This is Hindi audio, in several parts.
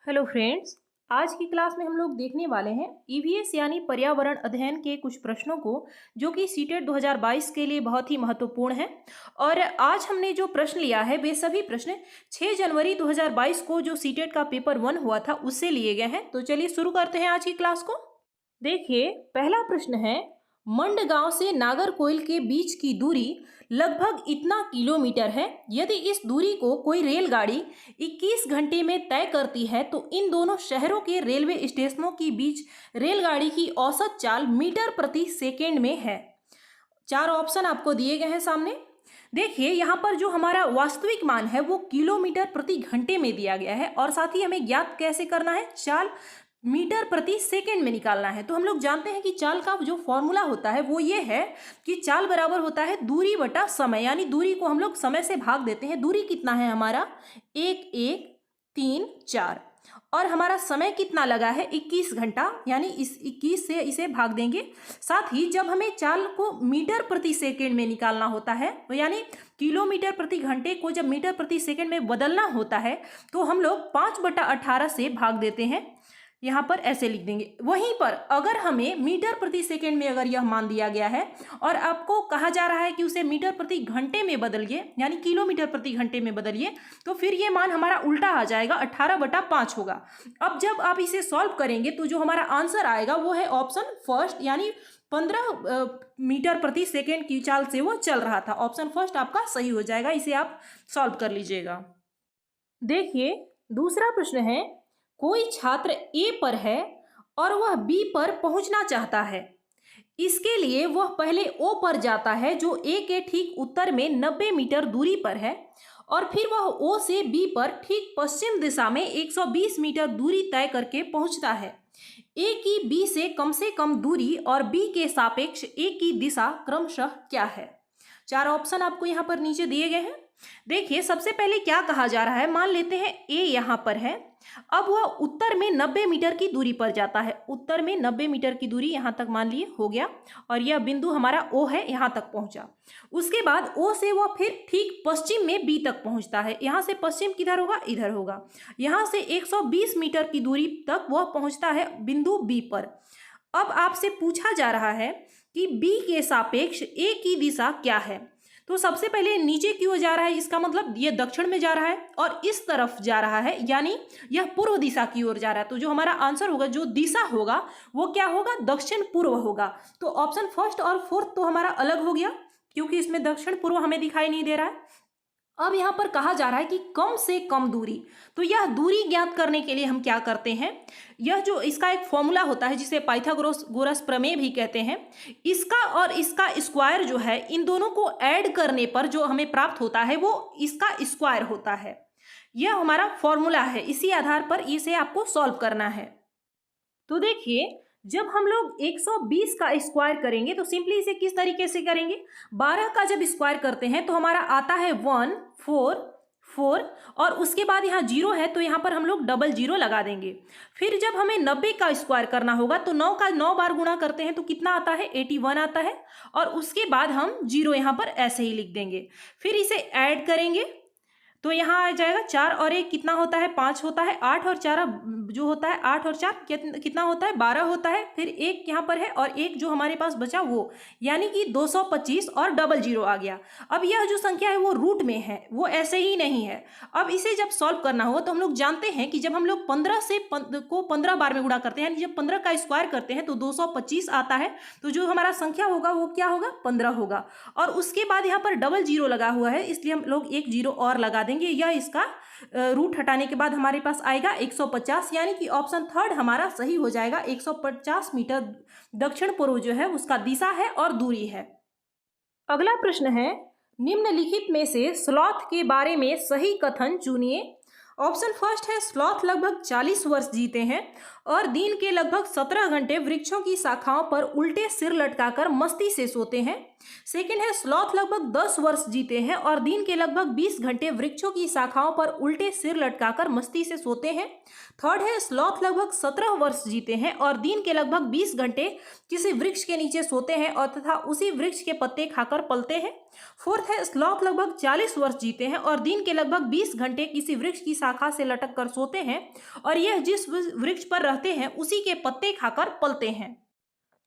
Hello friends. आज की क्लास में हम लोग देखने वाले हैं ईवीएस यानी पर्यावरण अध्ययन के कुछ प्रश्नों को, जो कि सीटेट 2022 के लिए बहुत ही महत्वपूर्ण है। और आज हमने जो प्रश्न लिया है वे सभी प्रश्न 6 जनवरी 2022 को जो सीटेट का पेपर 1 हुआ था उससे लिए गए हैं। तो चलिए शुरू करते हैं आज की क्लास को। देखिए, पहला प्रश्न है, मंडगांव से नागरकोइल के बीच की दूरी लगभग इतना किलोमीटर है। यदि इस दूरी को कोई रेलगाड़ी 21 घंटे में तय करती है तो इन दोनों शहरों के रेलवे स्टेशनों के बीच रेलगाड़ी की औसत चाल मीटर प्रति सेकेंड में है। 4 ऑप्शन आपको दिए गए हैं सामने। देखिए, यहाँ पर जो हमारा वास्तविक मान है वो किलोमीटर प्रति घंटे में दिया गया है और साथ ही हमें ज्ञात कैसे करना है, चाल मीटर प्रति सेकंड में निकालना है। तो हम लोग जानते हैं कि चाल का जो फॉर्मूला होता है वो ये है कि चाल बराबर होता है दूरी बटा समय, यानी दूरी को हम लोग समय से भाग देते हैं। दूरी कितना है हमारा 1 1 3 4 और हमारा समय कितना लगा है 21 घंटा, यानी इस 21 से इसे भाग देंगे। साथ ही जब हमें चाल को मीटर प्रति सेकंड में निकालना होता है, तो यानी किलोमीटर प्रति घंटे को जब मीटर प्रति सेकंड में बदलना होता है तो हम लोग 5/18 से भाग देते हैं। यहाँ पर ऐसे लिख देंगे। वहीं पर अगर हमें मीटर प्रति सेकंड में अगर यह मान दिया गया है और आपको कहा जा रहा है कि उसे मीटर प्रति घंटे में बदलिए, यानी किलोमीटर प्रति घंटे में बदलिए, तो फिर ये मान हमारा उल्टा आ जाएगा, 18/5 होगा। अब जब आप इसे सॉल्व करेंगे तो जो हमारा आंसर आएगा वो है ऑप्शन फर्स्ट, यानी 15 मीटर प्रति सेकेंड की चाल से वो चल रहा था। ऑप्शन फर्स्ट आपका सही हो जाएगा, इसे आप सॉल्व कर लीजिएगा। देखिए, दूसरा प्रश्न है, कोई छात्र ए पर है और वह बी पर पहुंचना चाहता है। इसके लिए वह पहले ओ पर जाता है जो ए के ठीक उत्तर में 90 मीटर दूरी पर है, और फिर वह ओ से बी पर ठीक पश्चिम दिशा में 120 मीटर दूरी तय करके पहुंचता है। ए की बी से कम दूरी और बी के सापेक्ष ए की दिशा क्रमशः क्या है। 4 ऑप्शन आपको यहाँ पर नीचे दिए गए हैं। देखिए, सबसे पहले क्या कहा जा रहा है, मान लेते हैं ए यहाँ पर है। अब वह उत्तर में 90 मीटर की दूरी पर जाता है। उत्तर में 90 मीटर की दूरी यहाँ तक मान लिए हो गया, और यह बिंदु हमारा ओ है, यहाँ तक पहुंचा। उसके बाद ओ से वह फिर ठीक पश्चिम में बी तक पहुंचता है। यहाँ से पश्चिम किधर होगा, इधर होगा। यहाँ से 120 मीटर की दूरी तक वह पहुंचता है बिंदु बी पर। अब आपसे पूछा जा रहा है कि बी के सापेक्ष ए की दिशा क्या है। तो सबसे पहले नीचे की ओर जा रहा है, इसका मतलब ये दक्षिण में जा रहा है, और इस तरफ जा रहा है, यानी यह पूर्व दिशा की ओर जा रहा है। तो जो हमारा आंसर होगा, जो दिशा होगा वो क्या होगा, दक्षिण पूर्व होगा। तो ऑप्शन फर्स्ट और फोर्थ तो हमारा अलग हो गया, क्योंकि इसमें दक्षिण पूर्व हमें दिखाई नहीं दे रहा है। अब यहाँ पर कहा जा रहा है कि कम से कम दूरी, तो यह दूरी ज्ञात करने के लिए हम क्या करते हैं, यह जो इसका एक फॉर्मूला होता है जिसे पाइथागोरस प्रमेय भी कहते हैं, इसका और इसका स्क्वायर जो है, इन दोनों को ऐड करने पर जो हमें प्राप्त होता है वो इसका स्क्वायर होता है। यह हमारा फॉर्मूला है, इसी आधार पर इसे आपको सॉल्व करना है। तो देखिए, जब हम लोग 120 का स्क्वायर करेंगे तो सिंपली इसे किस तरीके से करेंगे, 12 का जब स्क्वायर करते हैं तो हमारा आता है 1 4 4, और उसके बाद यहाँ 0 है तो यहाँ पर हम लोग डबल 0 लगा देंगे। फिर जब हमें 90 का स्क्वायर करना होगा तो 9 का 9 बार गुणा करते हैं तो कितना आता है, 81 आता है, और उसके बाद हम 0 यहाँ पर ऐसे ही लिख देंगे। फिर इसे ऐड करेंगे तो यहाँ आ जाएगा 4 और 1 कितना होता है, 5 होता है। 8 और 4 जो होता है, 8 और 4 कितना होता है, 12 होता है। फिर 1 यहाँ पर है और 1 जो हमारे पास बचा वो, यानी कि 225 और डबल 0 आ गया। अब यह जो संख्या है वो रूट में है, वो ऐसे ही नहीं है। अब इसे जब सॉल्व करना होगा तो हम लोग जानते हैं कि जब हम लोग 15 से को 15 बार में गुणा करते हैं, यानी जब 15 का स्क्वायर करते हैं तो 225 आता है। तो जो हमारा संख्या होगा वो क्या होगा, 15 होगा। और उसके बाद यहाँ पर डबल 0 लगा हुआ है, इसलिए हम लोग 1 0 और लगा देंगे। यह इसका रूट हटाने के बाद हमारे पास आएगा 150, यानी कि ऑप्शन थर्ड हमारा सही हो जाएगा। 150 मीटर दक्षिण पूर्व जो है उसका दिशा है और दूरी है। अगला प्रश्न है, निम्नलिखित में से स्लॉथ के बारे में सही कथन चुनिए। ऑप्शन फर्स्ट है, स्लॉथ लगभग 40 वर्ष जीते हैं और दिन के लगभग 17 घंटे वृक्षों की शाखाओं पर उल्टे सिर लटकाकर मस्ती से सोते हैं। सेकंड है स्लॉथ लगभग 10 वर्ष जीते हैं और दिन के लगभग 20 घंटे वृक्षों की शाखाओं पर उल्टे सिर लटकाकर मस्ती से सोते हैं। थर्ड है स्लॉथ लगभग 17 वर्ष जीते हैं और दिन के लगभग 20 घंटे किसी वृक्ष के नीचे सोते हैं और तथा उसी वृक्ष के पत्ते खाकर पलते हैं। फोर्थ है स्लॉथ लगभग 40 वर्ष जीते हैं और दिन के लगभग 20 घंटे किसी वृक्ष की शाखा से लटक कर सोते हैं और यह जिस वृक्ष पर रहते हैं उसी के पत्ते खाकर पलते हैं।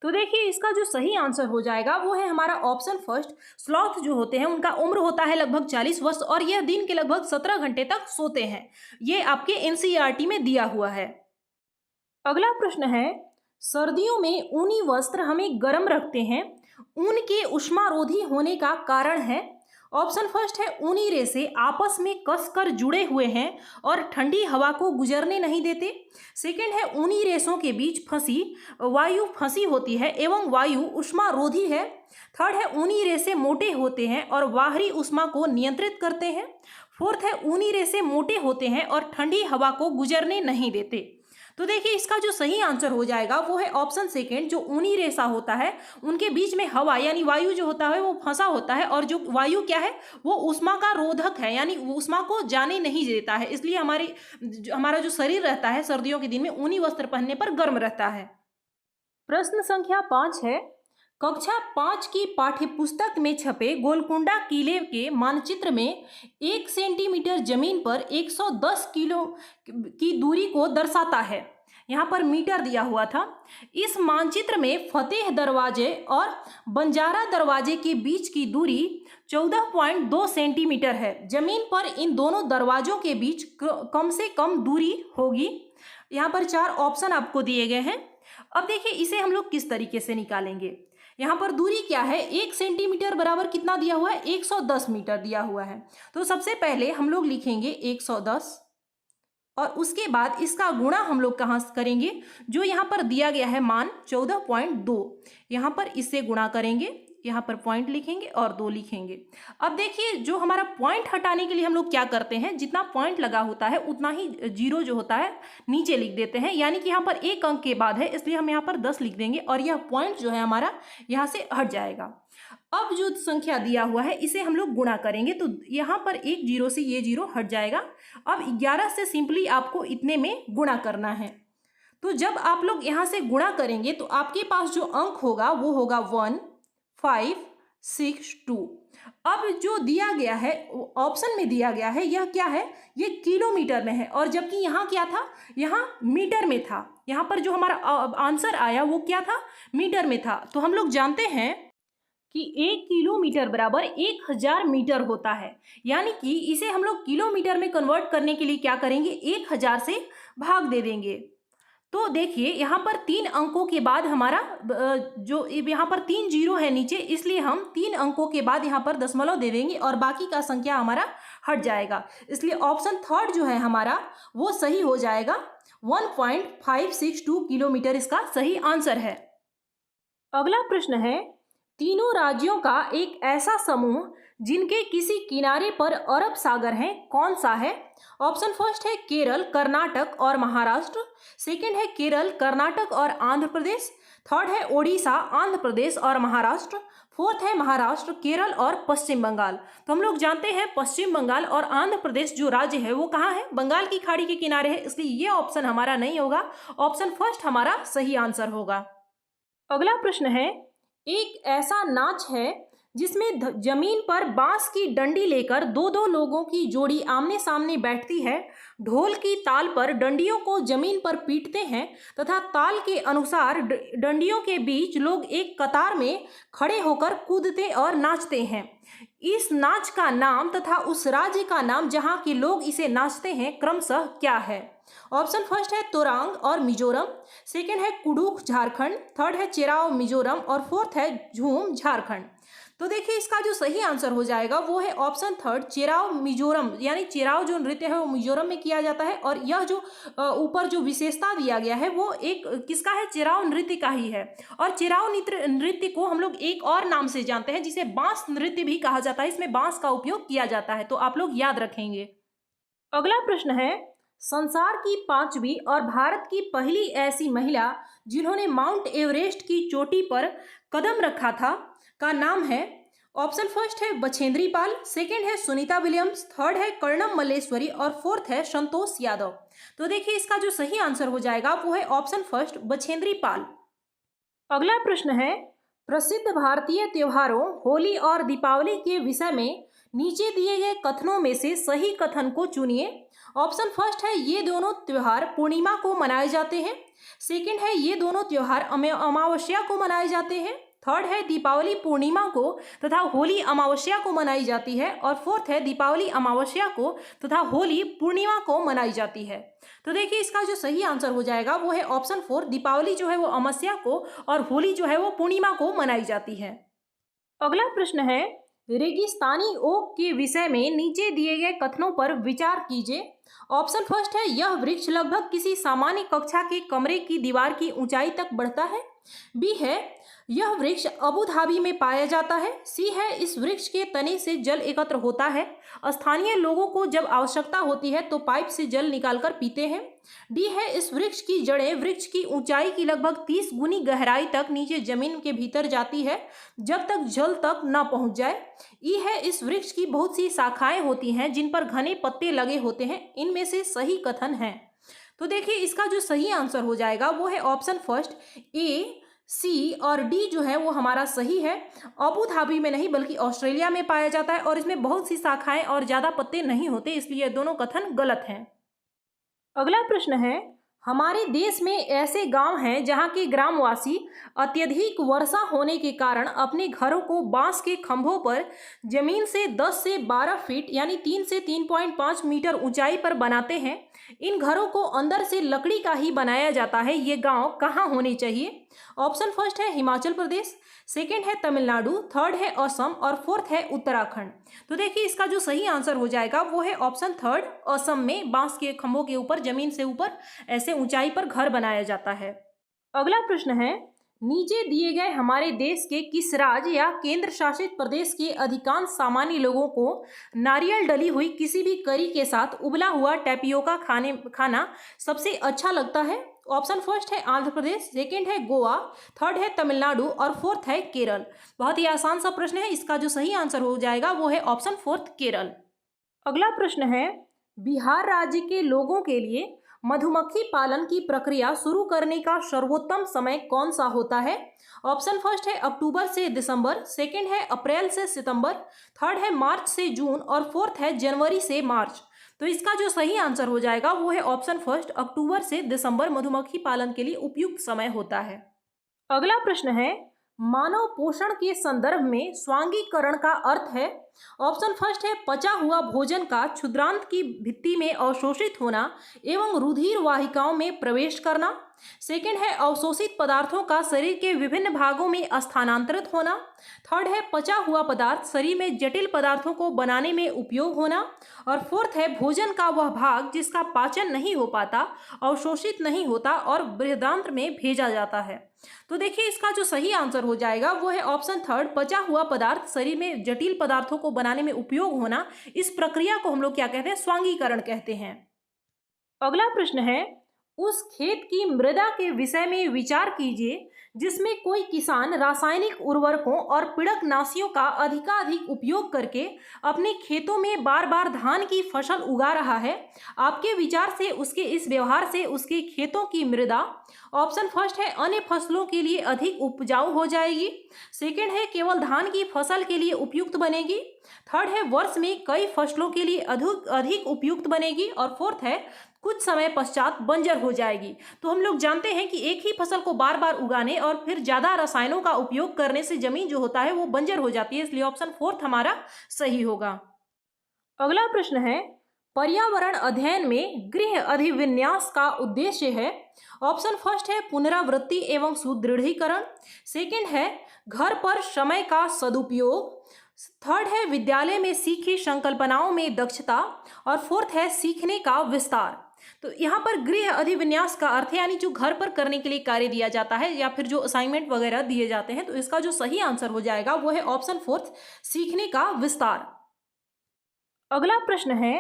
तो देखिए इसका जो सही आंसर हो जाएगा वो है हमारा ऑप्शन फर्स्ट। स्लॉथ जो होते हैं उनका उम्र होता है लगभग 40 वर्ष और यह दिन के लगभग 17 घंटे तक सोते हैं। ये आपके एनसीईआरटी में दिया हुआ है। अगला प्रश्न है, सर्दियों में ऊनी वस्त्र हमें गर्म रखते हैं, ऊन के ऊष्मारोधी होने का कारण है। ऑप्शन फर्स्ट है ऊनी रेशे आपस में कसकर जुड़े हुए हैं और ठंडी हवा को गुजरने नहीं देते। सेकंड है ऊनी रेशों के बीच वायु फंसी होती है एवं वायु ऊष्मारोधी है। थर्ड है ऊनी रेशे मोटे होते हैं और बाहरी ऊष्मा को नियंत्रित करते हैं। फोर्थ है ऊनी रेशे मोटे होते हैं और ठंडी हवा को गुजरने नहीं देते। तो देखिए इसका जो सही आंसर हो जाएगा वो है ऑप्शन सेकेंड। जो ऊनी रेशा होता है उनके बीच में हवा यानी वायु जो होता है वो फंसा होता है और जो वायु क्या है वो ऊष्मा का रोधक है यानी ऊष्मा को जाने नहीं देता है, इसलिए हमारा जो शरीर रहता है सर्दियों के दिन में ऊनी वस्त्र पहनने पर गर्म रहता है। प्रश्न संख्या 5 है, कक्षा 5 की पाठ्यपुस्तक में छपे गोलकुंडा किले के मानचित्र में 1 सेंटीमीटर जमीन पर 110 किलो की दूरी को दर्शाता है। यहाँ पर मीटर दिया हुआ था। इस मानचित्र में फतेह दरवाजे और बंजारा दरवाजे के बीच की दूरी 14.2 सेंटीमीटर है। जमीन पर इन दोनों दरवाजों के बीच कम से कम दूरी होगी। यहाँ पर 4 ऑप्शन आपको दिए गए हैं। अब देखिए इसे हम लोग किस तरीके से निकालेंगे। यहाँ पर दूरी क्या है, 1 सेंटीमीटर बराबर कितना दिया हुआ है, 110 मीटर दिया हुआ है। तो सबसे पहले हम लोग लिखेंगे 110 और उसके बाद इसका गुणा हम लोग कहाँ करेंगे, जो यहाँ पर दिया गया है मान 14.2, यहाँ पर इससे गुणा करेंगे, यहाँ पर पॉइंट लिखेंगे और 2 लिखेंगे। अब देखिए जो हमारा पॉइंट हटाने के लिए हम लोग क्या करते हैं, जितना पॉइंट लगा होता है उतना ही जीरो जो होता है नीचे लिख देते हैं, यानी कि यहाँ पर 1 अंक के बाद है इसलिए हम यहाँ पर 10 लिख देंगे और यह पॉइंट जो है हमारा यहाँ से हट जाएगा। अब जो संख्या दिया हुआ है इसे हम लोग गुणा करेंगे तो यहाँ पर एक जीरो से ये जीरो हट जाएगा। अब 11 से सिंपली आपको इतने में गुणा करना है। तो जब आप लोग यहाँ से गुणा करेंगे तो आपके पास जो अंक होगा वो होगा 1562। अब जो दिया गया है ऑप्शन में दिया गया है यह क्या है, ये किलोमीटर में है और जबकि यहाँ क्या था, यहाँ मीटर में था। यहाँ पर जो हमारा आंसर आया वो क्या था, मीटर में था। तो हम लोग जानते हैं कि 1 किलोमीटर बराबर 1000 मीटर होता है, यानी कि इसे हम लोग किलोमीटर में कन्वर्ट करने के लिए क्या करेंगे, 1000 से भाग दे देंगे। तो देखिए यहाँ पर 3 अंकों के बाद हमारा जो यहाँ पर 3 जीरो है नीचे, इसलिए हम 3 अंकों के बाद यहाँ पर दशमलव दे देंगे और बाकी का संख्या हमारा हट जाएगा। इसलिए ऑप्शन थर्ड जो है हमारा वो सही हो जाएगा। 1.562 किलोमीटर इसका सही आंसर है। अगला प्रश्न है, तीनों राज्यों का एक ऐसा समूह जिनके किसी किनारे पर अरब सागर है, कौन सा है। ऑप्शन फर्स्ट है केरल, कर्नाटक और महाराष्ट्र। सेकंड है केरल, कर्नाटक और आंध्र प्रदेश। थर्ड है ओडिशा, आंध्र प्रदेश और महाराष्ट्र। फोर्थ है महाराष्ट्र, केरल और पश्चिम बंगाल। तो हम लोग जानते हैं पश्चिम बंगाल और आंध्र प्रदेश जो राज्य है वो कहाँ है, बंगाल की खाड़ी के किनारे है, इसलिए ये ऑप्शन हमारा नहीं होगा। ऑप्शन फर्स्ट हमारा सही आंसर होगा। अगला प्रश्न है, एक ऐसा नाच है जिसमें जमीन पर बांस की डंडी लेकर 2-2 लोगों की जोड़ी आमने सामने बैठती है, ढोल की ताल पर डंडियों को जमीन पर पीटते हैं तथा ताल के अनुसार डंडियों के बीच लोग एक कतार में खड़े होकर कूदते और नाचते हैं। इस नाच का नाम तथा उस राज्य का नाम जहाँ के लोग इसे नाचते हैं क्रमशः क्या है। ऑप्शन फर्स्ट है तोरांग और मिजोरम। सेकंड है कुडुख झारखंड। थर्ड है चेराव मिजोरम और फोर्थ है झूम झारखंड। तो देखिए इसका जो सही आंसर हो जाएगा वो है ऑप्शन थर्ड, चेराव मिजोरम। यानी चेराव जो नृत्य है वो मिजोरम में किया जाता है और यह जो ऊपर जो विशेषता दिया गया है वो एक किसका है, चेराव नृत्य का ही है। और चेराव नृत्य को हम लोग एक और नाम से जानते हैं जिसे बांस नृत्य भी कहा जाता है। इसमें बांस का उपयोग किया जाता है, तो आप लोग याद रखेंगे। अगला प्रश्न है, संसार की पांचवी और भारत की पहली ऐसी महिला जिन्होंने माउंट एवरेस्ट की चोटी पर कदम रखा था का नाम है। ऑप्शन फर्स्ट है बछेंद्री पाल, सेकंड है सुनीता विलियम्स, थर्ड है कर्णम मल्लेश्वरी और फोर्थ है संतोष यादव। तो देखिए इसका जो सही आंसर हो जाएगा वो है ऑप्शन फर्स्ट बछेंद्री पाल। अगला प्रश्न है, प्रसिद्ध भारतीय त्योहारों होली और दीपावली के विषय में नीचे दिए गए कथनों में से सही कथन को चुनिए। ऑप्शन फर्स्ट है ये दोनों त्योहार पूर्णिमा को मनाए जाते हैं, सेकंड है ये दोनों त्योहार अमावस्या को मनाए जाते हैं, थर्ड है दीपावली पूर्णिमा को तथा होली अमावस्या को मनाई जाती है और फोर्थ है दीपावली अमावस्या को तथा होली पूर्णिमा को मनाई जाती है। तो देखिए इसका जो सही आंसर हो जाएगा वो है ऑप्शन फोर, दीपावली जो है वो अमावस्या को और होली जो है वो पूर्णिमा को मनाई जाती है। अगला प्रश्न है, रेगिस्तानी ओक के विषय में नीचे दिए गए कथनों पर विचार कीजिए। ऑप्शन फर्स्ट है यह वृक्ष लगभग किसी सामान्य कक्षा के कमरे की दीवार की ऊंचाई तक बढ़ता है, बी है यह वृक्ष अबू धाबी में पाया जाता है, सी है इस वृक्ष के तने से जल एकत्र होता है, स्थानीय लोगों को जब आवश्यकता होती है तो पाइप से जल निकालकर पीते हैं, डी है इस वृक्ष की जड़ें वृक्ष की ऊंचाई की लगभग 30 गुनी गहराई तक नीचे जमीन के भीतर जाती है जब तक जल तक न पहुंच जाए, ई है इस वृक्ष की बहुत सी शाखाएं होती हैं जिन पर घने पत्ते लगे होते हैं। इनमें से सही कथन है। तो देखिए इसका जो सही आंसर हो जाएगा वो है ऑप्शन फर्स्ट, ए, सी और डी जो है वो हमारा सही है। अबू धाबी में नहीं बल्कि ऑस्ट्रेलिया में पाया जाता है और इसमें बहुत सी शाखाएं और ज्यादा पत्ते नहीं होते, इसलिए दोनों कथन गलत हैं। अगला प्रश्न है, हमारे देश में ऐसे गांव हैं जहां के ग्रामवासी अत्यधिक वर्षा होने के कारण अपने घरों को बांस के खंभों पर जमीन से 10 से 12 फीट यानी 3 से 3.5 मीटर ऊंचाई पर बनाते हैं। इन घरों को अंदर से लकड़ी का ही बनाया जाता है। ये गांव कहाँ होने चाहिए? ऑप्शन फर्स्ट है हिमाचल प्रदेश, सेकंड है तमिलनाडु, थर्ड है असम और फोर्थ है उत्तराखंड। तो देखिए इसका जो सही आंसर हो जाएगा वो है ऑप्शन थर्ड, असम में बांस के खंभों के ऊपर जमीन से ऊपर ऐसे ऊंचाई पर घर बनाया जाता है। अगला प्रश्न है, नीचे दिए गए हमारे देश के किस राज्य या केंद्र शासित प्रदेश के अधिकांश सामान्य लोगों को नारियल डली हुई किसी भी करी के साथ उबला हुआ टैपियोका खाना सबसे अच्छा लगता है? ऑप्शन फर्स्ट है आंध्र प्रदेश, सेकंड है गोवा, थर्ड है तमिलनाडु और फोर्थ है केरल। बहुत ही आसान सा प्रश्न है, इसका जो सही आंसर हो जाएगा वो है ऑप्शन फोर्थ केरल। अगला प्रश्न है, बिहार राज्य के लोगों के लिए मधुमक्खी पालन की प्रक्रिया शुरू करने का सर्वोत्तम समय कौन सा होता है? ऑप्शन फर्स्ट है अक्टूबर से दिसंबर, सेकंड है अप्रैल से सितंबर, थर्ड है मार्च से जून और फोर्थ है जनवरी से मार्च। तो इसका जो सही आंसर हो जाएगा वो है ऑप्शन फर्स्ट, अक्टूबर से दिसंबर मधुमक्खी पालन के लिए उपयुक्त समय होता है। अगला प्रश्न है, मानव पोषण के संदर्भ में स्वांगीकरण का अर्थ है? ऑप्शन फर्स्ट है पचा हुआ भोजन का क्षुद्रांत की भित्ति में अवशोषित होना एवं रुधिर वाहिकाओं में प्रवेश करना, सेकंड है अवशोषित पदार्थों का शरीर के विभिन्न भागों में स्थानांतरित होना, थर्ड है पचा हुआ पदार्थ शरीर में जटिल पदार्थों को बनाने में उपयोग होना और फोर्थ है भोजन का वह भाग जिसका पाचन नहीं हो पाता, अवशोषित नहीं होता और बृहदान्त्र में भेजा जाता है। तो देखिए इसका जो सही आंसर हो जाएगा वो है ऑप्शन थर्ड, पचा हुआ पदार्थ शरीर में जटिल पदार्थों को बनाने में उपयोग होना। इस प्रक्रिया को हम लोग क्या कहते हैं? स्वांगीकरण कहते हैं। अगला प्रश्न है, उस खेत की मृदा के विषय में विचार कीजिए जिसमें कोई किसान रासायनिक उर्वरकों और पीड़कनाशियों का अधिकाधिक उपयोग करके अपने खेतों में बार बार धान की फसल उगा रहा है। आपके विचार से उसके इस व्यवहार से उसके खेतों की मृदा ऑप्शन फर्स्ट है अन्य फसलों के लिए अधिक उपजाऊ हो जाएगी, सेकंड है केवल धान की फसल के लिए उपयुक्त बनेगी, थर्ड है वर्ष में कई फसलों के लिए अधिक उपयुक्त बनेगी और फोर्थ है कुछ समय पश्चात बंजर हो जाएगी। तो हम लोग जानते हैं कि एक ही फसल को बार बार उगाने और फिर ज्यादा रसायनों का उपयोग करने से जमीन जो होता है वो बंजर हो जाती है, इसलिए ऑप्शन फोर्थ हमारा सही होगा। अगला प्रश्न है, पर्यावरण अध्ययन में गृह अधिविन्यास का उद्देश्य है? ऑप्शन फर्स्ट है पुनरावृत्ति एवं सुदृढ़ीकरण, सेकंड है घर पर समय का सदुपयोग, थर्ड है विद्यालय में सीखी संकल्पनाओं में दक्षता और फोर्थ है सीखने का विस्तार। तो यहाँ पर गृह अधिविन्यास का अर्थ है यानी जो घर पर करने के लिए कार्य दिया जाता है या फिर जो असाइनमेंट वगैरह दिए जाते हैं। तो इसका जो सही आंसर हो जाएगा वो है ऑप्शन फोर्थ, सीखने का विस्तार। अगला प्रश्न है,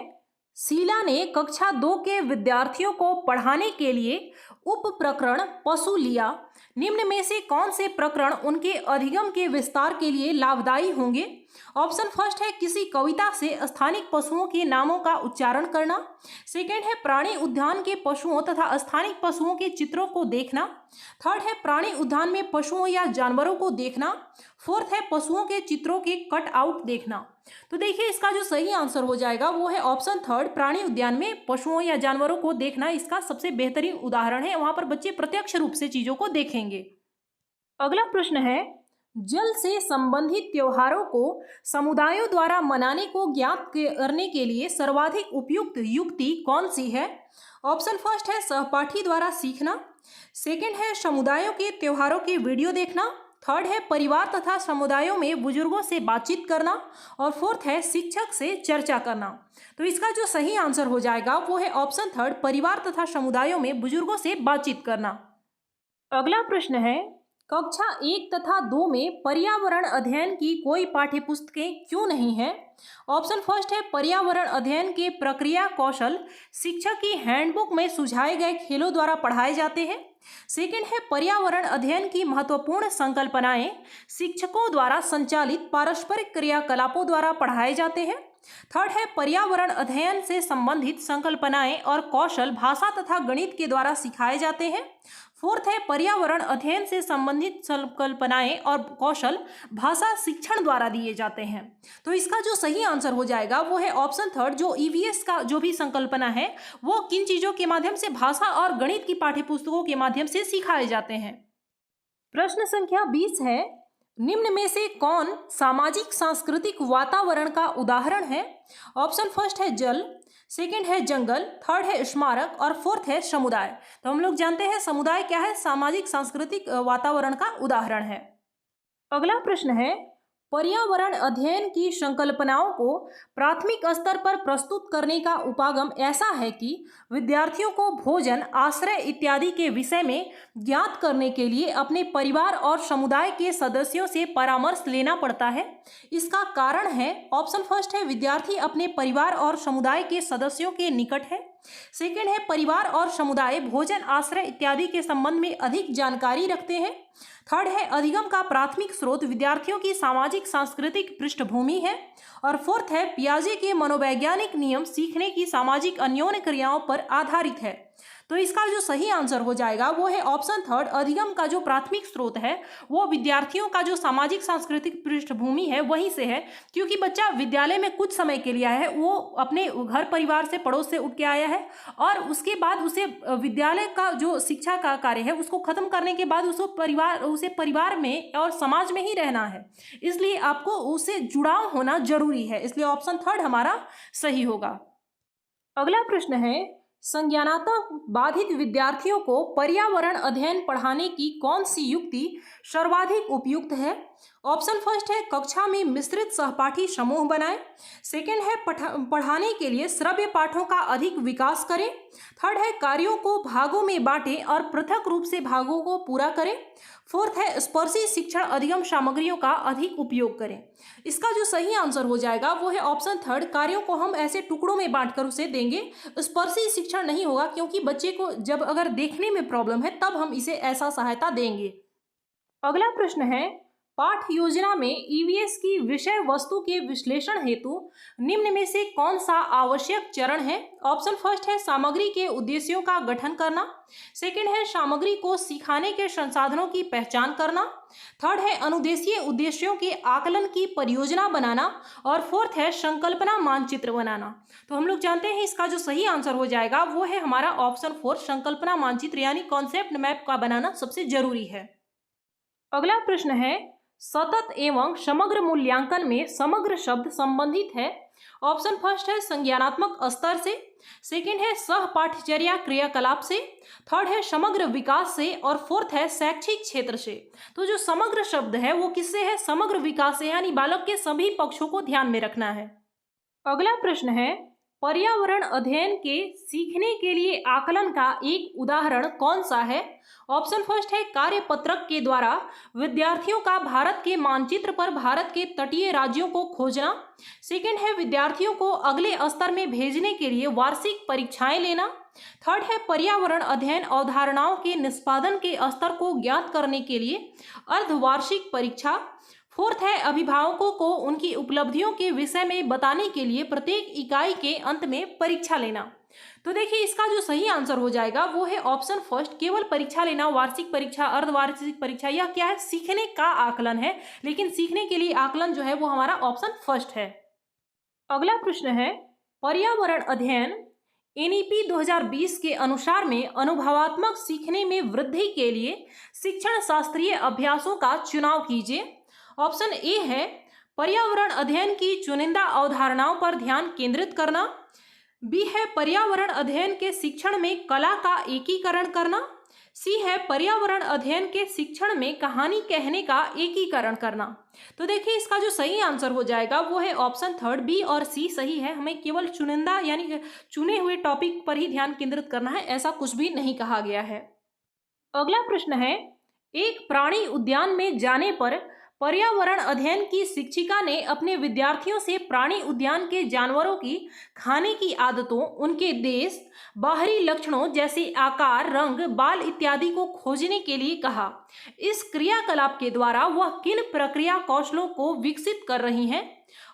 शीला ने कक्षा 2 के विद्यार्थियों को पढ़ाने के लिए उप प्रकरण पशु लिया। निम्न में से कौन से प्रकरण उनके अधिगम के विस्तार के लिए लाभदायी होंगे? ऑप्शन फर्स्ट है किसी कविता से स्थानिक पशुओं के नामों का उच्चारण करना। सेकंड है प्राणी उद्यान के पशुओं तथा स्थानिक पशुओं के चित्रों को देखना। थर्ड है प्राणी उद्यान में पशुओं या जानवरों को देखना। फोर्थ है पशुओं के चित्रों के कट आउट देखना। तो देखिए इसका जो सही आंसर हो जाएगा वो है ऑप्शन थर्ड, प्राणी उद्यान में पशुओं या जानवरों को देखना इसका सबसे बेहतरीन उदाहरण है। वहां पर बच्चे प्रत्यक्ष रूप से चीजों को देखेंगे। अगला प्रश्न है, जल से संबंधित त्योहारों को समुदायों द्वारा मनाने को ज्ञात करने के लिए सर्वाधिक उपयुक्त युक्ति कौन सी है? ऑप्शन फर्स्ट है सहपाठी द्वारा सीखना। सेकंड है समुदायों के त्योहारों की वीडियो देखना। थर्ड है परिवार तथा समुदायों में बुजुर्गों से बातचीत करना। और फोर्थ है शिक्षक से चर्चा करना। तो इसका जो सही आंसर हो जाएगा वो है ऑप्शन थर्ड, परिवार तथा समुदायों में बुजुर्गों से बातचीत करना। अगला प्रश्न है, कक्षा 1 तथा 2 में पर्यावरण अध्ययन की कोई पाठ्यपुस्तकें क्यों नहीं है? ऑप्शन फर्स्ट है पर्यावरण अध्ययन के प्रक्रिया कौशल शिक्षक की हैंडबुक में सुझाए गए खेलों द्वारा पढ़ाए जाते हैं। सेकंड है पर्यावरण अध्ययन की महत्वपूर्ण संकल्पनाएं शिक्षकों द्वारा संचालित पारस्परिक क्रियाकलापों द्वारा पढ़ाए जाते हैं। थर्ड है पर्यावरण अध्ययन से संबंधित संकल्पनाएं और कौशल भाषा तथा गणित के द्वारा सिखाए जाते हैं। फोर्थ है पर्यावरण अध्ययन से संबंधित संकल्पनाएं और कौशल भाषा शिक्षण द्वारा दिए जाते हैं। तो इसका जो सही आंसर हो जाएगा वो है ऑप्शन थर्ड, जो ईवीएस का जो भी संकल्पना है वो किन चीजों के माध्यम से, भाषा और गणित की पाठ्यपुस्तकों के माध्यम से सिखाए जाते हैं। प्रश्न संख्या 20 है, निम्न में से कौन सामाजिक सांस्कृतिक वातावरण का उदाहरण है? ऑप्शन फर्स्ट है जल, सेकंड है जंगल, थर्ड है स्मारक और फोर्थ है समुदाय। तो हम लोग जानते हैं समुदाय क्या है, सामाजिक सांस्कृतिक वातावरण का उदाहरण है। अगला प्रश्न है, पर्यावरण अध्ययन की संकल्पनाओं को प्राथमिक स्तर पर प्रस्तुत करने का उपागम ऐसा है कि विद्यार्थियों को भोजन, आश्रय इत्यादि के विषय में ज्ञात करने के लिए अपने परिवार और समुदाय के सदस्यों से परामर्श लेना पड़ता है। इसका कारण है ऑप्शन फर्स्ट है विद्यार्थी अपने परिवार और समुदाय के सदस्यों के निकट है। सेकंड है परिवार और समुदाय भोजन, आश्रय इत्यादि के संबंध में अधिक जानकारी रखते हैं। थर्ड है अधिगम का प्राथमिक स्रोत विद्यार्थियों की सामाजिक सांस्कृतिक पृष्ठभूमि है। और फोर्थ है पियाजे के मनोवैज्ञानिक नियम सीखने की सामाजिक अन्योन्य क्रियाओं पर आधारित है। तो इसका जो सही आंसर हो जाएगा वो है ऑप्शन थर्ड, अधिगम का जो प्राथमिक स्रोत है वो विद्यार्थियों का जो सामाजिक सांस्कृतिक पृष्ठभूमि है वहीं से है। क्योंकि बच्चा विद्यालय में कुछ समय के लिए आया है, वो अपने घर परिवार से, पड़ोस से उठ के आया है और उसके बाद उसे विद्यालय का जो शिक्षा का कार्य है उसको खत्म करने के बाद उसे परिवार में और समाज में ही रहना है। इसलिए आपको उससे जुड़ाव होना जरूरी है। इसलिए ऑप्शन थर्ड हमारा सही होगा। अगला प्रश्न है, संज्ञानात्मक बाधित विद्यार्थियों को पर्यावरण अध्ययन पढ़ाने की कौन सी युक्ति सर्वाधिक उपयुक्त है? ऑप्शन फर्स्ट है कक्षा में मिश्रित सहपाठी समूह बनाएं। सेकंड है पढ़ाने के लिए श्रव्य पाठों का अधिक विकास करें। थर्ड है कार्यों को भागों में बांटें और पृथक रूप से भागों को पूरा करें। फोर्थ है स्पर्शी शिक्षण अधिगम सामग्रियों का अधिक उपयोग करें। इसका जो सही आंसर हो जाएगा वो है ऑप्शन थर्ड, कार्यों को हम ऐसे टुकड़ों में बांटकर उसे देंगे। स्पर्शी शिक्षण नहीं होगा क्योंकि बच्चे को जब अगर देखने में प्रॉब्लम है तब हम इसे ऐसा सहायता देंगे। अगला प्रश्न है, पाठ योजना में ईवीएस की विषय वस्तु के विश्लेषण हेतु निम्न में से कौन सा आवश्यक चरण है? ऑप्शन फर्स्ट है सामग्री के उद्देश्यों का गठन करना। सेकंड है सामग्री को सिखाने के संसाधनों की पहचान करना। थर्ड है अनुदेशीय उद्देश्यों के आकलन की परियोजना बनाना। और फोर्थ है संकल्पना मानचित्र बनाना। तो हम लोग जानते हैं इसका जो सही आंसर हो जाएगा वो है हमारा ऑप्शन फोर, संकल्पना मानचित्र यानी कॉन्सेप्ट मैप का बनाना सबसे जरूरी है। अगला प्रश्न है, सतत एवं समग्र मूल्यांकन में समग्र शब्द संबंधित है। ऑप्शन फर्स्ट है संज्ञानात्मक स्तर से, सेकंड है सह पाठ्यचर्या क्रियाकलाप से, थर्ड है समग्र विकास से और फोर्थ है शैक्षिक क्षेत्र से। तो जो समग्र शब्द है वो किससे है? समग्र विकास से, यानी बालक के सभी पक्षों को ध्यान में रखना है। अगला प्रश्न है, पर्यावरण अध्ययन के सीखने के लिए आकलन का एक उदाहरण कौन सा है? ऑप्शन फर्स्ट है कार्यपत्रक के द्वारा विद्यार्थियों का भारत के मानचित्र पर भारत के तटीय राज्यों को खोजना। सेकंड है विद्यार्थियों को अगले स्तर में भेजने के लिए वार्षिक परीक्षाएं लेना। थर्ड है पर्यावरण अध्ययन अवधारणाओं के निष्पादन के स्तर को ज्ञात करने के लिए अर्धवार्षिक परीक्षा। फोर्थ है अभिभावकों को उनकी उपलब्धियों के विषय में बताने के लिए प्रत्येक इकाई के अंत में परीक्षा लेना। तो देखिए इसका जो सही आंसर हो जाएगा वो है ऑप्शन फर्स्ट, केवल परीक्षा लेना, वार्षिक परीक्षा, अर्धवार्षिक परीक्षा। यह क्या है? सीखने का आकलन है, लेकिन सीखने के लिए आकलन जो है वो हमारा ऑप्शन फर्स्ट है। अगला प्रश्न है पर्यावरण अध्ययन एनईपी 2020 के अनुसार में अनुभवात्मक सीखने में वृद्धि के लिए शिक्षण शास्त्रीय अभ्यासों का चुनाव कीजिए। ऑप्शन ए है पर्यावरण अध्ययन की चुनिंदा अवधारणाओं पर ध्यान केंद्रित करना। बी है पर्यावरण अध्ययन के शिक्षण में कला का एकीकरण करना। सी है पर्यावरण अध्ययन के शिक्षण में कहानी कहने का एकीकरण करना। तो देखिए इसका जो सही आंसर हो जाएगा वो है ऑप्शन थर्ड, बी और सी सही है। हमें केवल चुनिंदा यानी चुने हुए टॉपिक पर ही ध्यान केंद्रित करना है, ऐसा कुछ भी नहीं कहा गया है। अगला प्रश्न है एक प्राणी उद्यान में जाने पर पर्यावरण अध्ययन की शिक्षिका ने अपने विद्यार्थियों से प्राणी उद्यान के जानवरों की खाने की आदतों, उनके देश, बाहरी लक्षणों जैसे आकार, रंग, बाल इत्यादि को खोजने के लिए कहा। इस क्रियाकलाप के द्वारा वह किन प्रक्रिया कौशलों को विकसित कर रही हैं?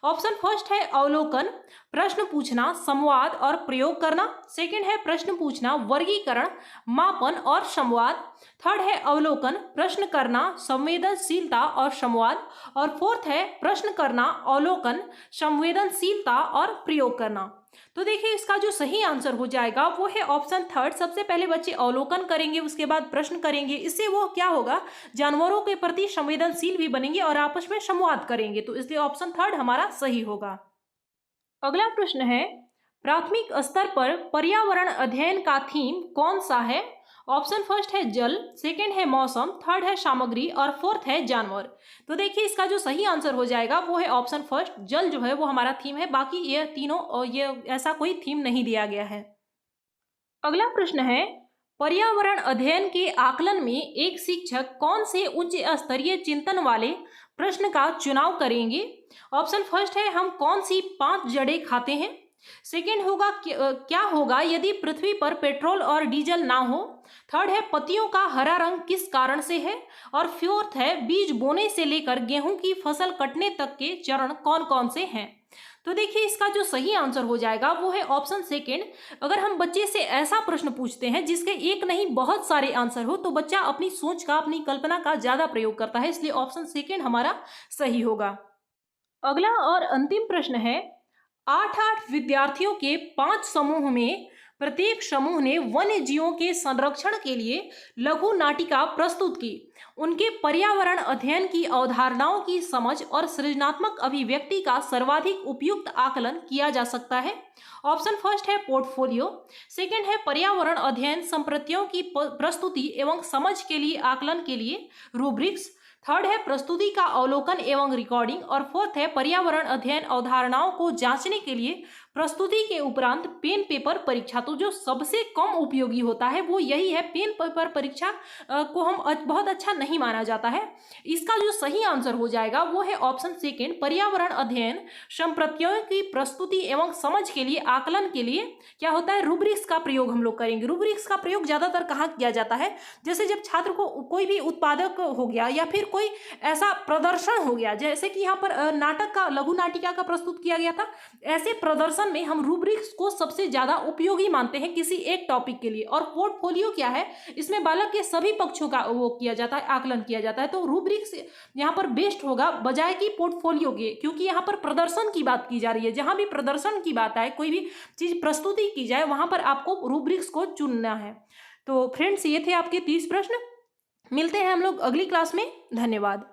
ऑप्शन फर्स्ट है अवलोकन, प्रश्न पूछना, संवाद और प्रयोग करना। सेकंड है प्रश्न पूछना, वर्गीकरण, मापन और संवाद। थर्ड है अवलोकन, प्रश्न करना, संवेदनशीलता और संवाद। और फोर्थ है प्रश्न करना, अवलोकन, संवेदनशीलता और प्रयोग करना। तो देखिए इसका जो सही आंसर हो जाएगा वो है ऑप्शन थर्ड। सबसे पहले बच्चे अवलोकन करेंगे, उसके बाद प्रश्न करेंगे। इससे वो क्या होगा, जानवरों के प्रति संवेदनशील भी बनेंगे और आपस में संवाद करेंगे। तो इसलिए ऑप्शन थर्ड हमारा सही होगा। अगला प्रश्न है प्राथमिक स्तर पर पर्यावरण अध्ययन का थीम कौन सा है? ऑप्शन फर्स्ट है जल, सेकंड है मौसम, थर्ड है सामग्री और फोर्थ है जानवर। तो देखिए इसका जो सही आंसर हो जाएगा वो है ऑप्शन फर्स्ट, जल जो है वो हमारा थीम है। बाकी ये तीनों और ये ऐसा कोई थीम नहीं दिया गया है। अगला प्रश्न है पर्यावरण अध्ययन के आकलन में एक शिक्षक कौन से उच्च स्तरीय चिंतन वाले प्रश्न का चुनाव करेंगे? ऑप्शन फर्स्ट है हम कौन सी 5 जड़ें खाते हैं। सेकेंड होगा क्या होगा यदि पृथ्वी पर पेट्रोल और डीजल ना हो। थर्ड है पत्तियों का हरा रंग किस कारण से है। और फोर्थ है बीज बोने से लेकर गेहूं की फसल कटने तक के चरण कौन कौन से हैं। तो देखिए इसका जो सही आंसर हो जाएगा वो है ऑप्शन सेकेंड। अगर हम बच्चे से ऐसा प्रश्न पूछते हैं जिसके एक नहीं बहुत सारे आंसर हो तो बच्चा अपनी सोच का, अपनी कल्पना का ज्यादा प्रयोग करता है, इसलिए ऑप्शन सेकेंड हमारा सही होगा। अगला और अंतिम प्रश्न है 8 विद्यार्थियों के 5 समूह में प्रत्येक समूह ने वन्य जीवों के संरक्षण के लिए लघु नाटिका प्रस्तुत की। उनके पर्यावरण अध्ययन की अवधारणाओं की समझ और सृजनात्मक अभिव्यक्ति का सर्वाधिक उपयुक्त आकलन किया जा सकता है। ऑप्शन फर्स्ट है पोर्टफोलियो, सेकंड है पर्यावरण अध्ययन संप्रतियों की प्रस्तुति एवं समझ के लिए आकलन के लिए रूब्रिक्स, थर्ड है प्रस्तुति का अवलोकन एवं रिकॉर्डिंग और फोर्थ है पर्यावरण अध्ययन अवधारणाओं को जांचने के लिए प्रस्तुति के उपरांत पेन पेपर परीक्षा। तो जो सबसे कम उपयोगी होता है वो यही है, पेन पेपर परीक्षा को हम बहुत अच्छा नहीं माना जाता है। इसका जो सही आंसर हो जाएगा वो है ऑप्शन सेकेंड, पर्यावरण अध्ययन संप्रतियों की प्रस्तुति एवं समझ के लिए आकलन के लिए क्या होता है, रूब्रिक्स का प्रयोग हम लोग करेंगे। रूब्रिक्स का प्रयोग ज्यादातर कहाँ किया जाता है, जैसे जब छात्र को कोई भी उत्पादक हो गया या फिर कोई ऐसा प्रदर्शन हो गया, जैसे कि यहाँ पर नाटक का, लघु नाटिका का प्रस्तुत किया गया था, ऐसे प्रदर्शन में हम रूब्रिक्स को सबसे ज्यादा उपयोगी मानते हैं किसी एक टॉपिक के लिए। और पोर्टफोलियो क्या है, इसमें बालक के सभी पक्षों का वो किया जाता है, आकलन किया जाता है। तो रूब्रिक्स यहाँ पर बेस्ट होगा बजाय कि पोर्टफोलियो के, क्योंकि यहाँ पर प्रदर्शन की बात की जा रही है। जहां भी प्रदर्शन की बात आए, कोई भी चीज प्रस्तुति की जाए, वहां पर आपको रूब्रिक्स को चुनना है। तो फ्रेंड्स ये थे आपके 30 प्रश्न। मिलते हैं हम लोग अगली क्लास में। धन्यवाद।